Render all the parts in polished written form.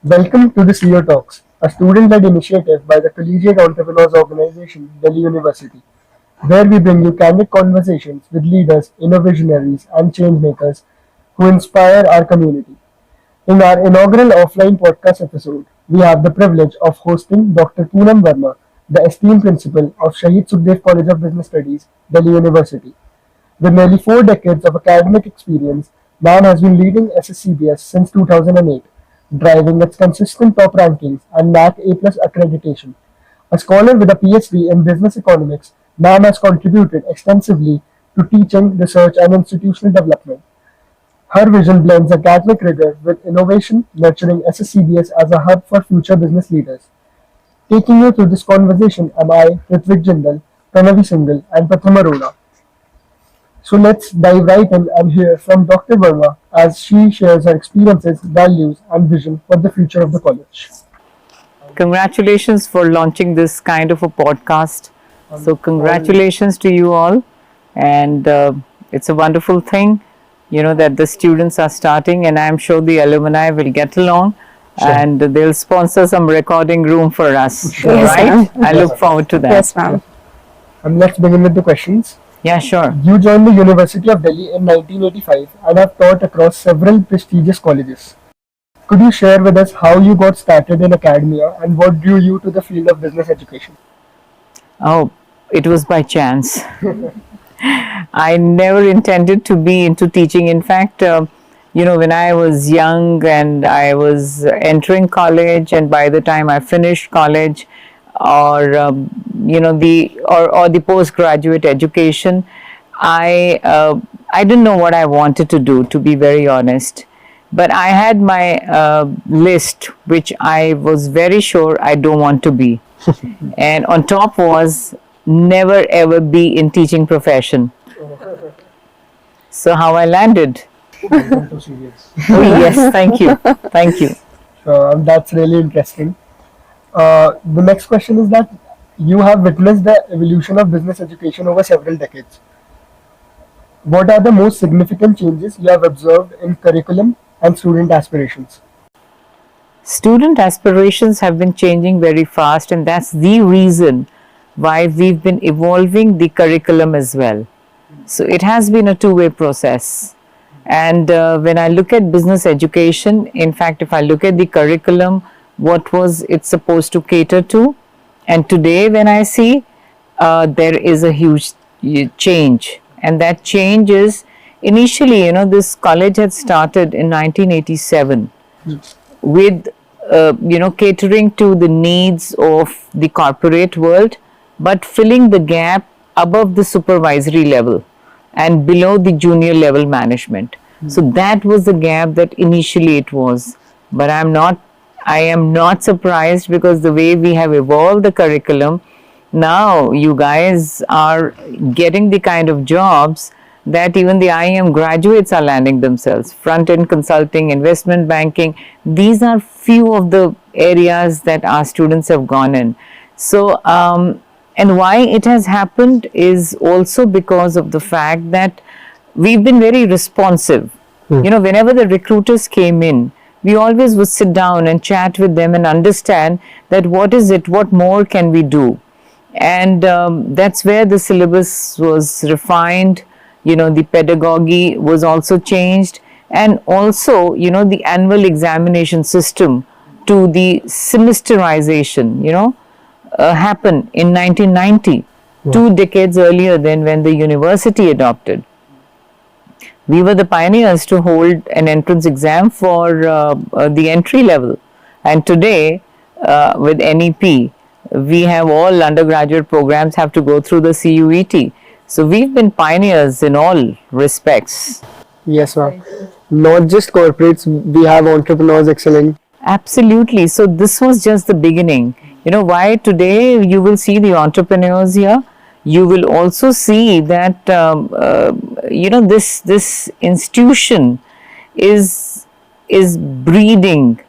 Welcome to the CEO Talks, a student-led initiative by the Collegiate Entrepreneurs Organization, Delhi University, where we bring you candid conversations with leaders, innovationaries, and changemakers who inspire our community. In our inaugural offline podcast episode, we have the privilege of hosting Dr. Poonam Verma, the esteemed principal of Shaheed Sukhdev College of Business Studies, Delhi University. With nearly 4 decades of academic experience, Man has been leading SSCBS since 2008, driving its consistent top rankings and NAC A+ accreditation. A scholar with a PhD in business economics, Man has contributed extensively to teaching, research, and institutional development. Her vision blends academic rigor with innovation, nurturing SSCBS as a hub for future business leaders. Taking you through this conversation am I, Ritvik Jindal, Pranavi Singhal, and Pratham Arora. So let's dive right in and hear from Dr. Verma as she shares her experiences, values, and vision for the future of the college. Congratulations for launching this kind of a podcast. So, congratulations to you all. And it's a wonderful thing, that the students are starting, and I'm sure the alumni will get along. Sure. And they'll sponsor some recording room for us, Sure. Yes, right? ma'am. I look forward to that. Yes, ma'am. And let's begin with the questions. Yeah, sure. You joined the University of Delhi in 1985 and have taught across several prestigious colleges. Could you share with us how you got started in academia and what drew you to the field of business education? Oh, it was by chance. I never intended to be into teaching. In fact, when I was young and I was entering college, and by the time I finished college, or the postgraduate education, I didn't know what I wanted to do, to be very honest. But I had my list, which I was very sure I don't want to be. And on top was never ever be in teaching profession. So how I landed? So serious. Oh yes, thank you, thank you. That's really interesting. The next question is that you have witnessed the evolution of business education over several decades. What are the most significant changes you have observed in curriculum and student aspirations? Student aspirations have been changing very fast, and that's the reason why we've been evolving the curriculum as well. So it has been a two-way process. And when I look at business education, in fact, if I look at the curriculum, what was it supposed to cater to? And today when I see, there is a huge change. And that change is, initially, this college had started in 1987 with, catering to the needs of the corporate world, but filling the gap above the supervisory level and below the junior level management. So that was the gap that initially it was. But I am not surprised, because the way we have evolved the curriculum, now you guys are getting the kind of jobs that even the IIM graduates are landing themselves. Front-end consulting, investment banking, these are few of the areas that our students have gone in. So, and why it has happened is also because of the fact that we've been very responsive. Whenever the recruiters came in, we always would sit down and chat with them and understand that what more can we do? And that's where the syllabus was refined, the pedagogy was also changed, and also, the annual examination system to the semesterization, happened in 1990, 2 decades earlier than when the university adopted. We were the pioneers to hold an entrance exam for the entry level. And today, with NEP, we have all undergraduate programs have to go through the CUET. So we've been pioneers in all respects. Yes, ma'am. Not just corporates, we have entrepreneurs excelling. Absolutely. So this was just the beginning. Why today you will see the entrepreneurs here. You will also see that this institution is breeding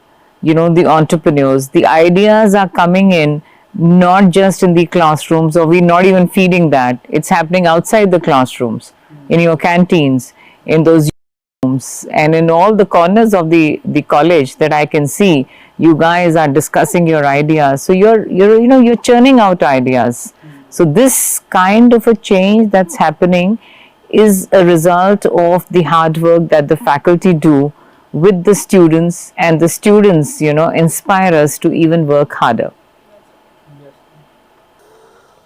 the entrepreneurs. The ideas are coming in not just in the classrooms, or we're not even feeding that. It's happening outside the classrooms, in your canteens, in those and in all the corners of the college that I can see, you guys are discussing your ideas. So you're churning out ideas. So this kind of a change that's happening is a result of the hard work that the faculty do with the students, and the students inspire us to even work harder.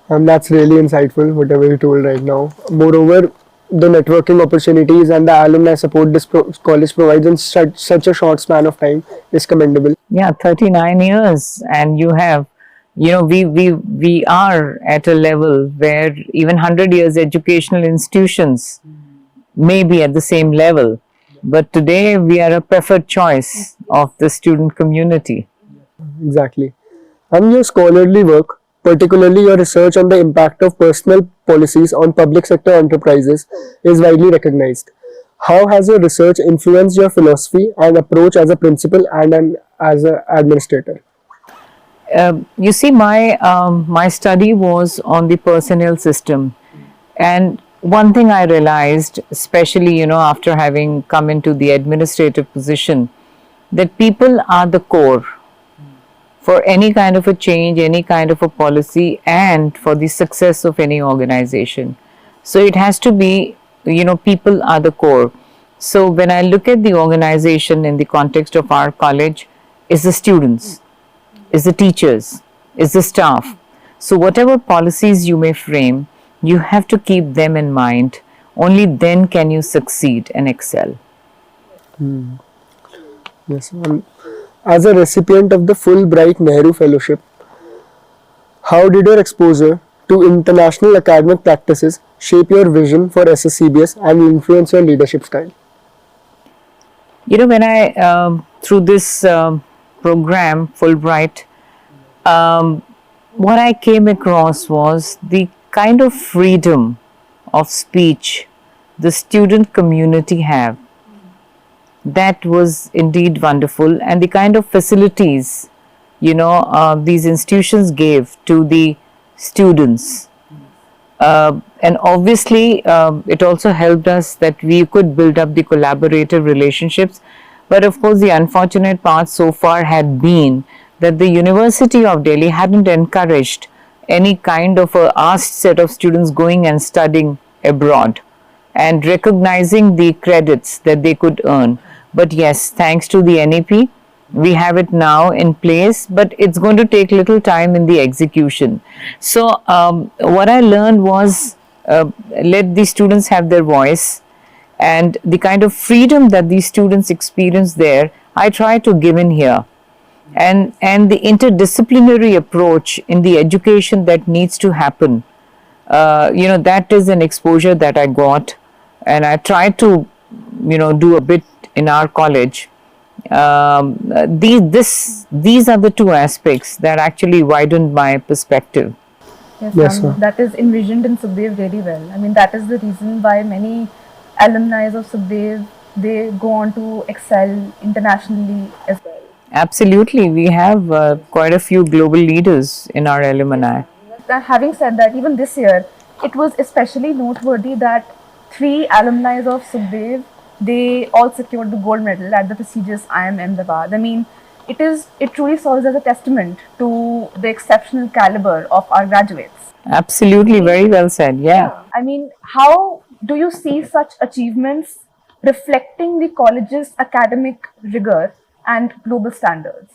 And that's really insightful, whatever you told right now. Moreover, the networking opportunities and the alumni support this college provides in such a short span of time is commendable. Yeah, 39 years, and you have, we are at a level where even 100 years educational institutions may be at the same level, but today we are a preferred choice of the student community. Exactly. And your scholarly work, particularly your research on the impact of personal policies on public sector enterprises, is widely recognized. How has your research influenced your philosophy and approach as a principal and as an administrator? You see, my study was on the personnel system, and one thing I realized, especially after having come into the administrative position, that people are the core for any kind of a change, any kind of a policy, and for the success of any organization. So it has to be, people are the core. So when I look at the organization in the context of our college, is the students, is the teachers, is the staff. So whatever policies you may frame, you have to keep them in mind. Only then can you succeed and excel. Yes. As a recipient of the Fulbright Nehru Fellowship, how did your exposure to international academic practices shape your vision for SSCBS and influence your leadership style? When I, through this program, Fulbright, what I came across was the kind of freedom of speech the student community have. That was indeed wonderful, and the kind of facilities, these institutions gave to the students. And obviously, it also helped us that we could build up the collaborative relationships. But of course, the unfortunate part so far had been that the University of Delhi hadn't encouraged any kind of a asked set of students going and studying abroad and recognizing the credits that they could earn. But yes, thanks to the NEP, we have it now in place, but it's going to take little time in the execution. So what I learned was let the students have their voice, and the kind of freedom that these students experience there, I try to give in here. And the interdisciplinary approach in the education that needs to happen, that is an exposure that I got, and I try to, do a bit in our college. These are the two aspects that actually widened my perspective. Yes, that is envisioned in Sukhdev really well. I mean, that is the reason why many alumni of Sukhdev, they go on to excel internationally as well. Absolutely, we have quite a few global leaders in our alumni. Having said that, even this year, it was especially noteworthy that 3 alumni of Sukhdev, they all secured the gold medal at the prestigious IIM Ahmedabad. I mean, it truly serves as a testament to the exceptional caliber of our graduates. Absolutely, very well said. Yeah. I mean, how do you see such achievements reflecting the college's academic rigor and global standards?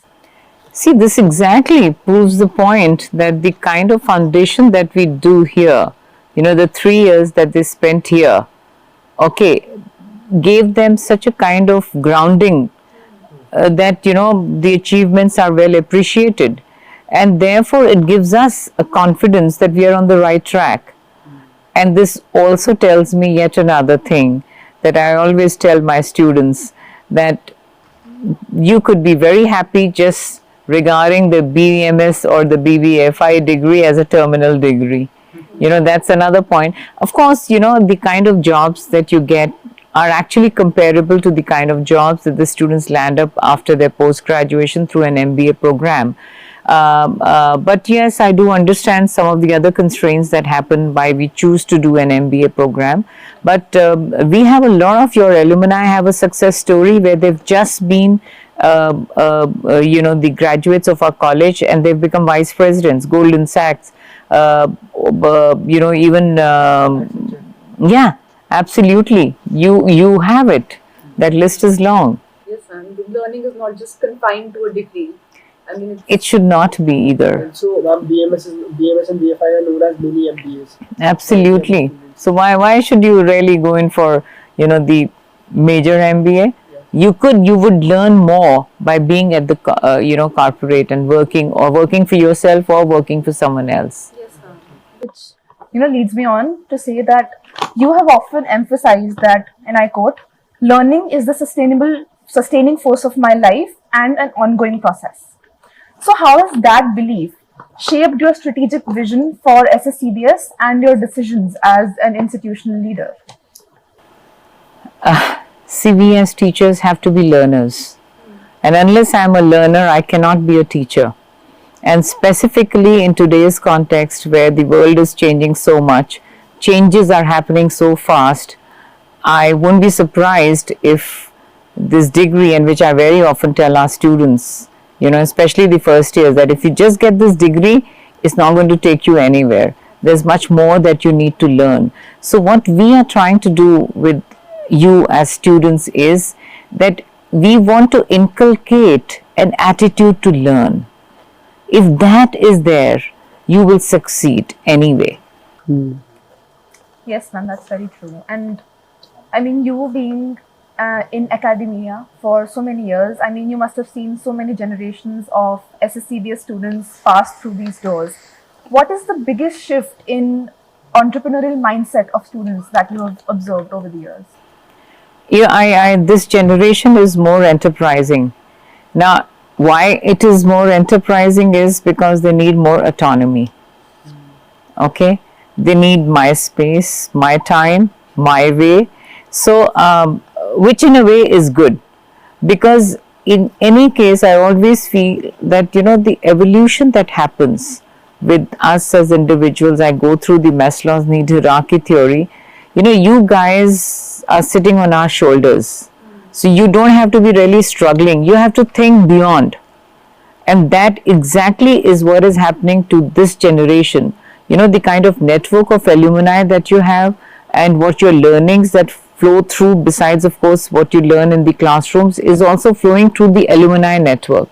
See, this exactly proves the point that the kind of foundation that we do here, the 3 years that they spent here, gave them such a kind of grounding that, the achievements are well appreciated. And therefore, it gives us a confidence that we are on the right track. And this also tells me yet another thing that I always tell my students, that you could be very happy just regarding the BMS or the BBFI degree as a terminal degree. That's another point. Of course, the kind of jobs that you get are actually comparable to the kind of jobs that the students land up after their post-graduation through an MBA program. But yes, I do understand some of the other constraints that happen why we choose to do an MBA program. But we have a lot of your alumni have a success story where they've just been, the graduates of our college, and they've become vice presidents, Goldman Sachs, even yeah, absolutely. You have it. That list is long. Yes, and the learning is not just confined to a degree. I mean, It should not be either. And so, BMS and BFI are known as mini MBAs. Absolutely. So why should you really go in for the major MBA? You would learn more by being at the corporate and working for yourself or working for someone else. yes, ma'am. Which leads me on to say that you have often emphasized that, and I quote, learning is the sustaining force of my life and an ongoing process. So how has that belief shaped your strategic vision for SSCBS and your decisions as an institutional leader? CBS teachers have to be learners, and unless I'm a learner, I cannot be a teacher. And specifically in today's context where the world is changing so much, changes are happening so fast, I won't be surprised if this degree, and which I very often tell our students, especially the first years, that if you just get this degree, it's not going to take you anywhere. There's much more that you need to learn. So what we are trying to do with you as students is that we want to inculcate an attitude to learn. If that is there, you will succeed anyway. Yes, ma'am, that's very true. And I mean, you being in academia for so many years, I mean, you must have seen so many generations of SSCBS students pass through these doors. What is the biggest shift in entrepreneurial mindset of students that you have observed over the years? This generation is more enterprising. Now, why it is more enterprising is because they need more autonomy. Okay? They need my space, my time, my way. So, which in a way is good, because in any case, I always feel that, the evolution that happens with us as individuals, I go through the Maslow's need hierarchy theory. You guys are sitting on our shoulders. So you don't have to be really struggling. You have to think beyond. And that exactly is what is happening to this generation. The kind of network of alumni that you have and what your learnings that flow through, besides of course what you learn in the classrooms, is also flowing through the alumni network.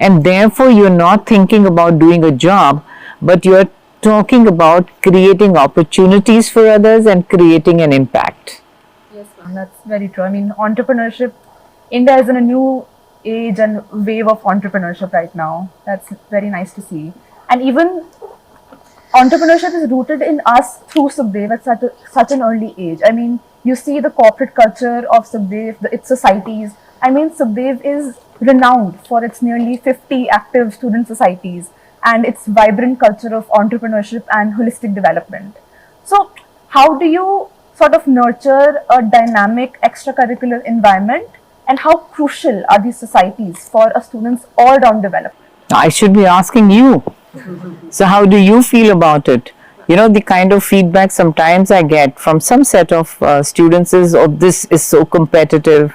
And therefore you're not thinking about doing a job, but you're talking about creating opportunities for others and creating an impact. Yes, ma'am. And that's very true. I mean, entrepreneurship, India is in a new age and wave of entrepreneurship right now. That's very nice to see. And even entrepreneurship is rooted in us through Sukhdev at such an early age. I mean, you see the corporate culture of Sukhdev, its societies. I mean, Sukhdev is renowned for its nearly 50 active student societies and its vibrant culture of entrepreneurship and holistic development. So, how do you sort of nurture a dynamic extracurricular environment, and how crucial are these societies for a student's all-round development? I should be asking you. So how do you feel about it? The kind of feedback sometimes I get from some set of students is, oh, this is so competitive.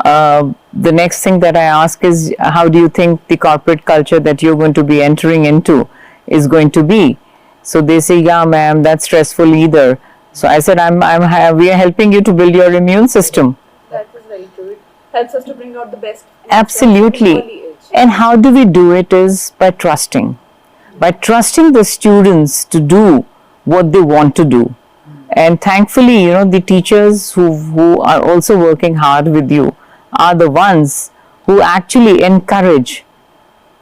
The next thing that I ask is, how do you think the corporate culture that you're going to be entering into is going to be? So they say, yeah, ma'am, that's stressful either. So I said, we are helping you to build your immune system. That is very true. It helps us to bring out the best. Absolutely. At an early age. And how do we do it is by trusting the students to do what they want to do. And thankfully, the teachers who are also working hard with you are the ones who actually encourage.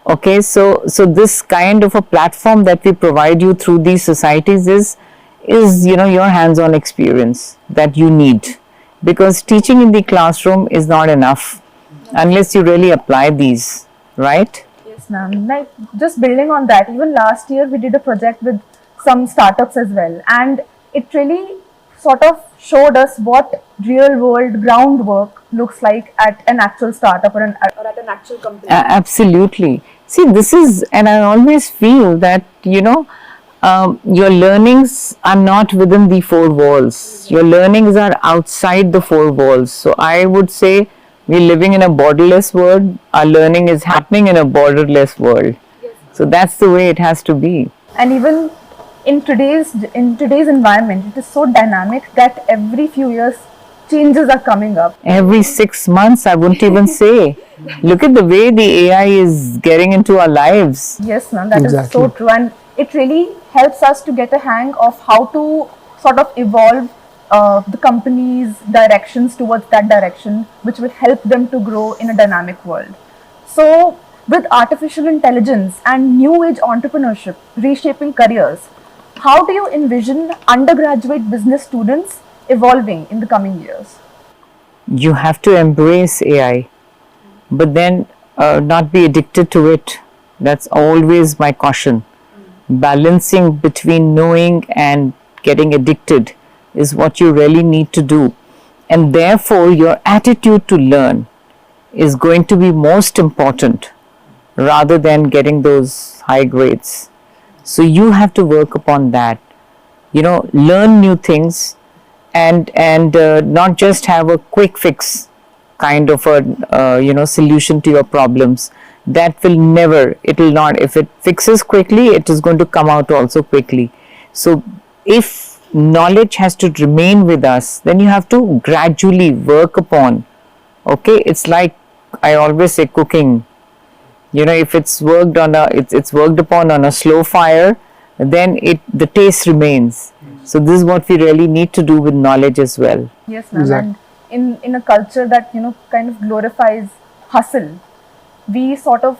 Okay, so this kind of a platform that we provide you through these societies is your hands-on experience that you need, because teaching in the classroom is not enough unless you really apply these, right? Yes, ma'am. Like, just building on that, even last year we did a project with some startups as well, and it really sort of showed us what real world groundwork looks like at an actual startup or at an actual company. Absolutely. See, this is, and I always feel that, your learnings are not within the four walls. Your learnings are outside the four walls. So I would say we're living in a borderless world. Our learning is happening in a borderless world. So that's the way it has to be. And even in today's environment, it is so dynamic that every few years changes are coming up. Every 6 months, I wouldn't even say. Look at the way the AI is getting into our lives. Yes, ma'am, that is Exactly. so true, and it really helps us to get a hang of how to sort of evolve the company's directions towards that direction, which will help them to grow in a dynamic world. So, with artificial intelligence and new age entrepreneurship reshaping careers, how do you envision undergraduate business students evolving in the coming years? You have to embrace AI, but then not be addicted to it. That's always my caution. Balancing between knowing and getting addicted is what you really need to do. And therefore, your attitude to learn is going to be most important rather than getting those high grades. So you have to work upon that. Learn new things, and not just have a quick fix kind of a solution to your problems. That will never, it will not, if it fixes quickly, it is going to come out also quickly. So if knowledge has to remain with us, then you have to gradually work upon. Okay, it's like I always say cooking. If it's it's worked upon on a slow fire, then the taste remains. So this is what we really need to do with knowledge as well. Yes, ma'am. Exactly. And in a culture that kind of glorifies hustle, we sort of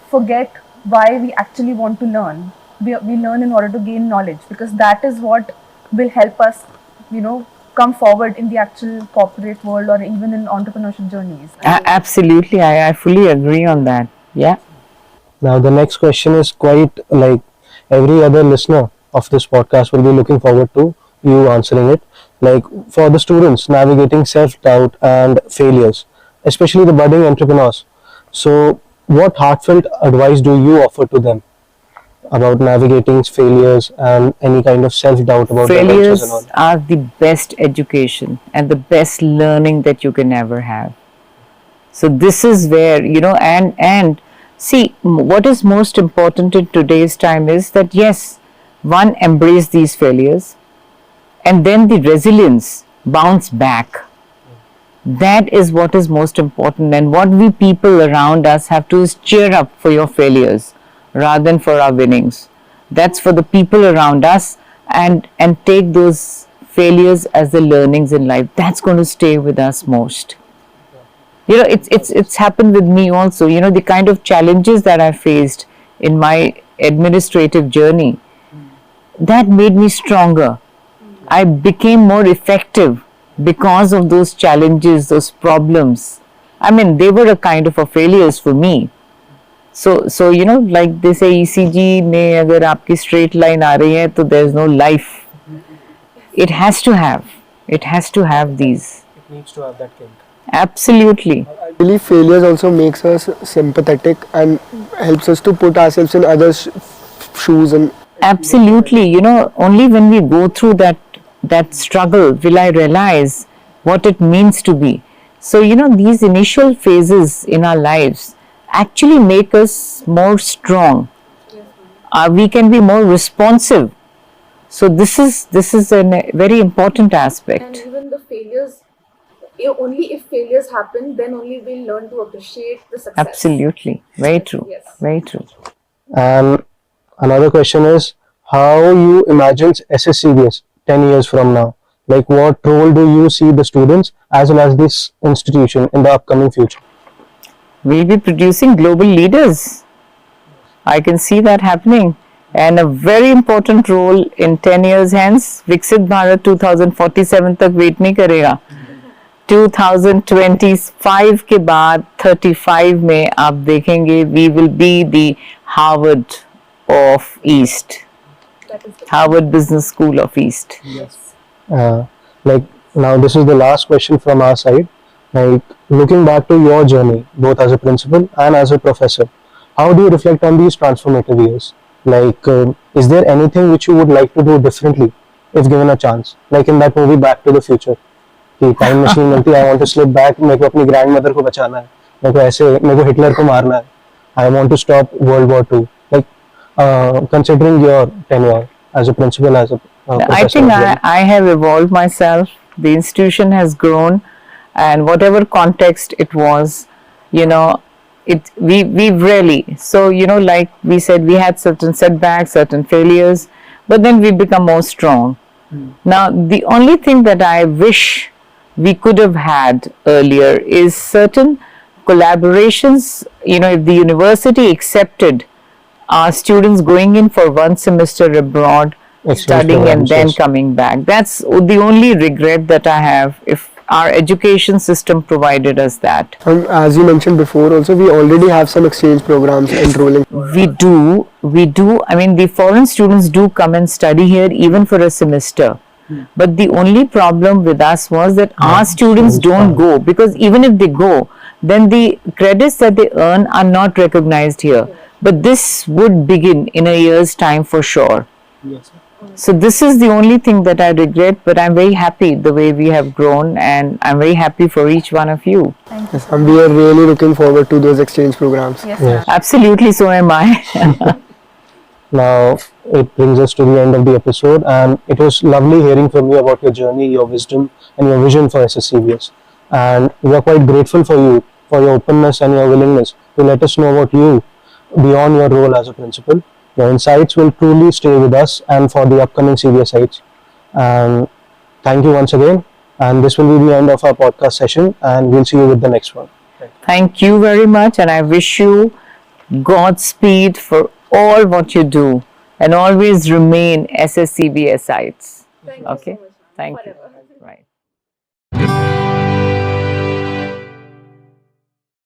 forget why we actually want to learn. We learn in order to gain knowledge, because that is what will help us, come forward in the actual corporate world or even in entrepreneurship journeys. Absolutely, I fully agree on that. Yeah. Now, the next question is quite like every other listener of this podcast will be looking forward to you answering it. Like, for the students navigating self doubt and failures, especially the budding entrepreneurs. So, what heartfelt advice do you offer to them about navigating failures and any kind of self doubt about their ventures and all? Failures are the best education and the best learning that you can ever have. So this is where, and see, what is most important in today's time is that yes, one, embrace these failures, and then the resilience, bounce back. That is what is most important, and what we people around us have to is cheer up for your failures rather than for our winnings. That's for the people around us, and take those failures as the learnings in life. That's going to stay with us most. It's happened with me also. The kind of challenges that I faced in my administrative journey, that made me stronger. I became more effective because of those challenges, those problems. I mean, they were a kind of a failures for me. So like they say, ECG में अगर आपकी straight line आ रही है, तो there's no life. It has to have these. It needs to have that kick. Absolutely. I believe failures also makes us sympathetic and helps us to put ourselves in others' shoes. And Absolutely. Only when we go through that struggle will I realize what it means to be. So, these initial phases in our lives actually make us more strong. We can be more responsive. So this is a very important And aspect. even the failures, only if failures happen, then only we'll learn to appreciate the success. Absolutely. Very true. Yes. Very true. And another question is how you imagine SSCBS 10 years from now? Like, what role do you see the students as well as this institution in the upcoming future? We'll be producing global leaders. I can see that happening. And a very important role in 10 years hence, Viksit Bharat 2047 तक wait नहीं करेगा. 2025 के बाद 35 में आप देखेंगे we will be the Harvard of East. That is the Harvard Business School of East. Like, now this is the last question from our side. Like, looking back to your journey both as a principal and as a professor, how do you reflect on these transformative years? Like, is there anything which you would like to do differently if given a chance? Like in that movie Back to the Future, कि time machine मिलती है, I want to slip back, मेरे को अपनी grandmother को बचाना है, मेरे को हिटलर को मारना है, I want to stop world war 2. Like considering your tenure as a principal, as a I professor think as well. I have evolved myself. The institution has grown, and whatever context it was, you know, we really, so like we said, we had certain setbacks, certain failures, but then we become more strong. Now, the only thing that I wish we could have had earlier is certain collaborations. If the university accepted our students going in for one semester abroad, Exchange studying and programs, then yes. coming back. That's the only regret that I have. If our education system provided us that. As you mentioned before, also we already have some exchange programs enrolling. We do. I mean, the foreign students do come and study here even for a semester. But the only problem with us was that our students don't go, because even if they go, then the credits that they earn are not recognized here. But this would begin in a year's time for sure. Yes, sir. So this is the only thing that I regret, but I'm very happy the way we have grown, and I'm very happy for each one of you. Yes, and we are really looking forward to those exchange programs. Yes, Yes. sir. Absolutely, so am I. Now it brings us to the end of the episode, and it was lovely hearing from you about your journey, your wisdom, and your vision for SSCBS. And we are quite grateful for you, for your openness and your willingness to let us know about you beyond your role as a principal. Your insights will truly stay with us and for the upcoming CBSites. And thank you once again. And this will be the end of our podcast session, and we'll see you with the next one. Thank you very much, and I wish you Godspeed for all what you do, and always remain SSCBSites. Thank you Okay? so much. Thank you. Forever. Right.